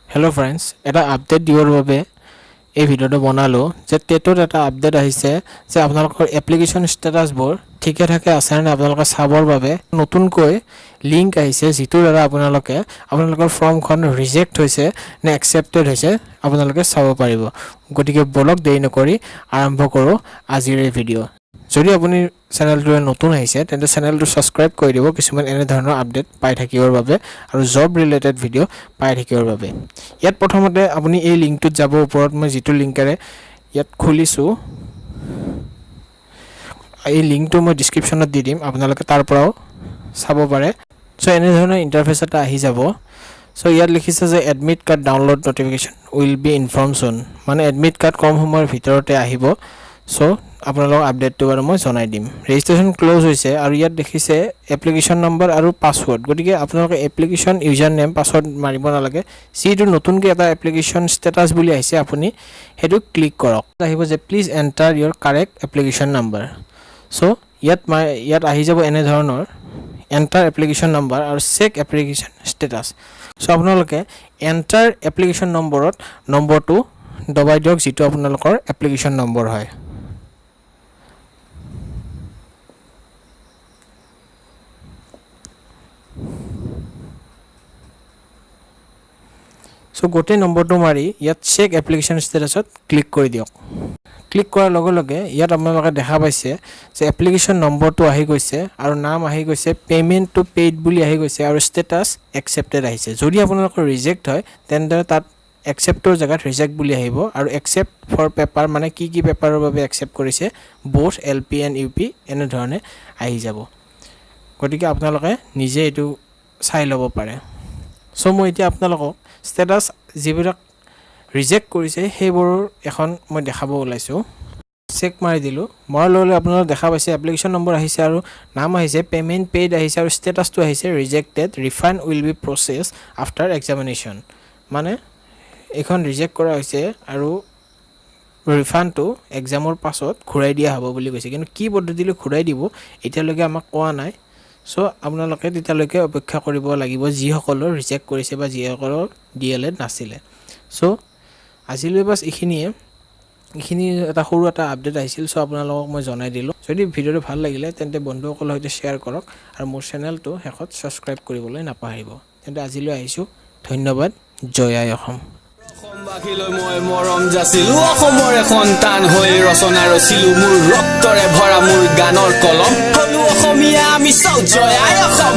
Hello friends, এটা update দিবৰ বাবে এই ভিডিওটো বনালো যে টেটৰ এটা আপডেট আহিছে যে আপোনালোকৰ এপ্লিকেশন ষ্টেটাসবোৰ ঠিকে থাকে আছে নে আপোনালোকে চাবৰ বাবে নতুনকৈ লিংক আহিছে যিটোৰ দ্বাৰা আপোনালোকৰ ফৰ্মখন ৰিজেক্ট হৈছে নে একচেপ্টেড হৈছে আপোনালোকে চাব পাৰিব গতিকে বলক দেৰি নকৰি আৰম্ভ কৰো আজিৰ এই ভিডিও যদি আপুনি চেনেলটো নতুন আহিছে তেন্তে চেনেলটো সাবস্ক্ৰাইব কৰি দিব কিছুমান এনে ধৰণৰ আপডেট পাই থাকিবৰ বাবে আৰু জব ৰিলেটেড ভিডিও পাই থাকিবৰ বাবে ইয়াত প্ৰথমতে আপুনি এই লিংকটোত যাব ওপৰত মই যেটো লিংকেৰে ইয়াত খুলিছো এই লিংকটো মই ডেসক্ৰিপচনত দি দিম আপোনালোকে তাৰ পৰাও চাব পাৰে সো এনে ধৰণৰ ইন্টাৰফেস এটা আহি যাব সো ইয়াত লিখিছে যে admit card download notification will be inform soon মানে এডমিট কাৰ্ড কম সময়ৰ ভিতৰতে আহিব সো আপোনালোক আপডেটটো বাৰু মই জনাই দিম ৰেজিষ্ট্ৰেচন ক্লোজ হৈছে আৰু ইয়াত দেখিছে এপ্লিকেশন নম্বৰ আৰু পাসওয়াৰ্ড গতিকে আপোনালোকে এপ্লিকেশন ইউজাৰ নেম পাসওয়াৰ্ড মাৰিব নালাগে সিটো নতুনকৈ এটা এপ্লিকেশন ষ্টেটাস বুলি আহিছে আপুনি হেতু ক্লিক কৰক আহিব যে please enter your correct application number so ইয়াত আহি যাব এনে ধৰণৰ এন্টাৰ এপ্লিকেশন নম্বৰ আৰু চেক এপ্লিকেশন ষ্টেটাস সো আপোনালোকে এন্টাৰ এপ্লিকেশন নম্বৰত নম্বৰটো দবাই দিয়ক যেটো আপোনালোকৰ এপ্লিকেশন নম্বৰ হয় সো গোটে নম্বৰটো মাৰি ইয়াত চেক এপ্লিকেশন ষ্টেটাসত ক্লিক কৰি দিয়ক ক্লিক কৰাৰ লগে লগে ইয়াত আপোনালোকে দেখা পাইছে যে এপ্লিকেশন নম্বৰটো আহি গৈছে আৰু নাম আহি গৈছে পেমেন্ট টু পেইড বুলি আহি গৈছে আৰু ষ্টেটাস একচেপ্টেড আহিছে যদি আপোনালোকৰ ৰিজেক্ট হয় তেন্তে তাত একচেপ্টৰ জায়গাত ৰিজেক্ট বুলি আহিব আৰু একচেপ্ট ফৰ পেপাৰ মানে কি পেপাৰৰ বাবে একচেপ্ট কৰিছে বোথ এলপি এণ্ড ইউপি এনে ধৰণে আহি যাব গতিকে আপোনালোকে নিজে এটো চাই ল'ব পাৰে সো মই এতিয়া আপোনালোকক ষ্টেটাস যিবিলাক ৰিজেক্ট কৰিছে সেইবোৰ এখন মই দেখাব ওলাইছো চেক মাৰি দিলো মই ললে আপোনালোক দেখা পাইছে এপ্লিকেশন নম্বৰ আহিছে আৰু নাম আহিছে পেমেন্ট পেইড আহিছে আৰু ষ্টেটাসটো আহিছে rejected refund will be process after examination মানে এখন ৰিজেক্ট কৰা হৈছে আৰু ৰিফান্ডটো এক্সামৰ পাছত ঘূৰাই দিয়া হ'ব বুলি কৈছে কিন্তু কি পদ্ধতিলৈ ঘূৰাই দিব এতিয়ালৈকে আমাক কোৱা নাই সো আপোনালোকে তেতিয়ালৈকে অপেক্ষা কৰিব লাগিব যিসকলৰ ৰিজেক্ট কৰিছে বা যিসকলৰ ডিএলএড নাছিলে সো আজিলৈ বাস এইখিনি এটা সৰু এটা আপডেট আহিছিল সো আপোনালোকক মই জনাই দিলো যদি ভিডিওটো ভাল লাগিলে তেন্তে বন্ধুসকলৰ সৈতে শেয়াৰ কৰক আৰু মোৰ চেনেলটো হেকত সাবস্ক্ৰাইব কৰিবলৈ নাপাহৰিব তেন্তে আজিলৈ আহিছো ধন্যবাদ জয় আই অসম অসমবাসীলৈ মই মৰম যাচিলো অসমৰ সন্তান হৈ ৰচনা ৰচিলো মোৰ ৰক্তৰে ভৰা মোৰ গানৰ কলম হলো অসমীয়া আমি চাও জয় আই অসম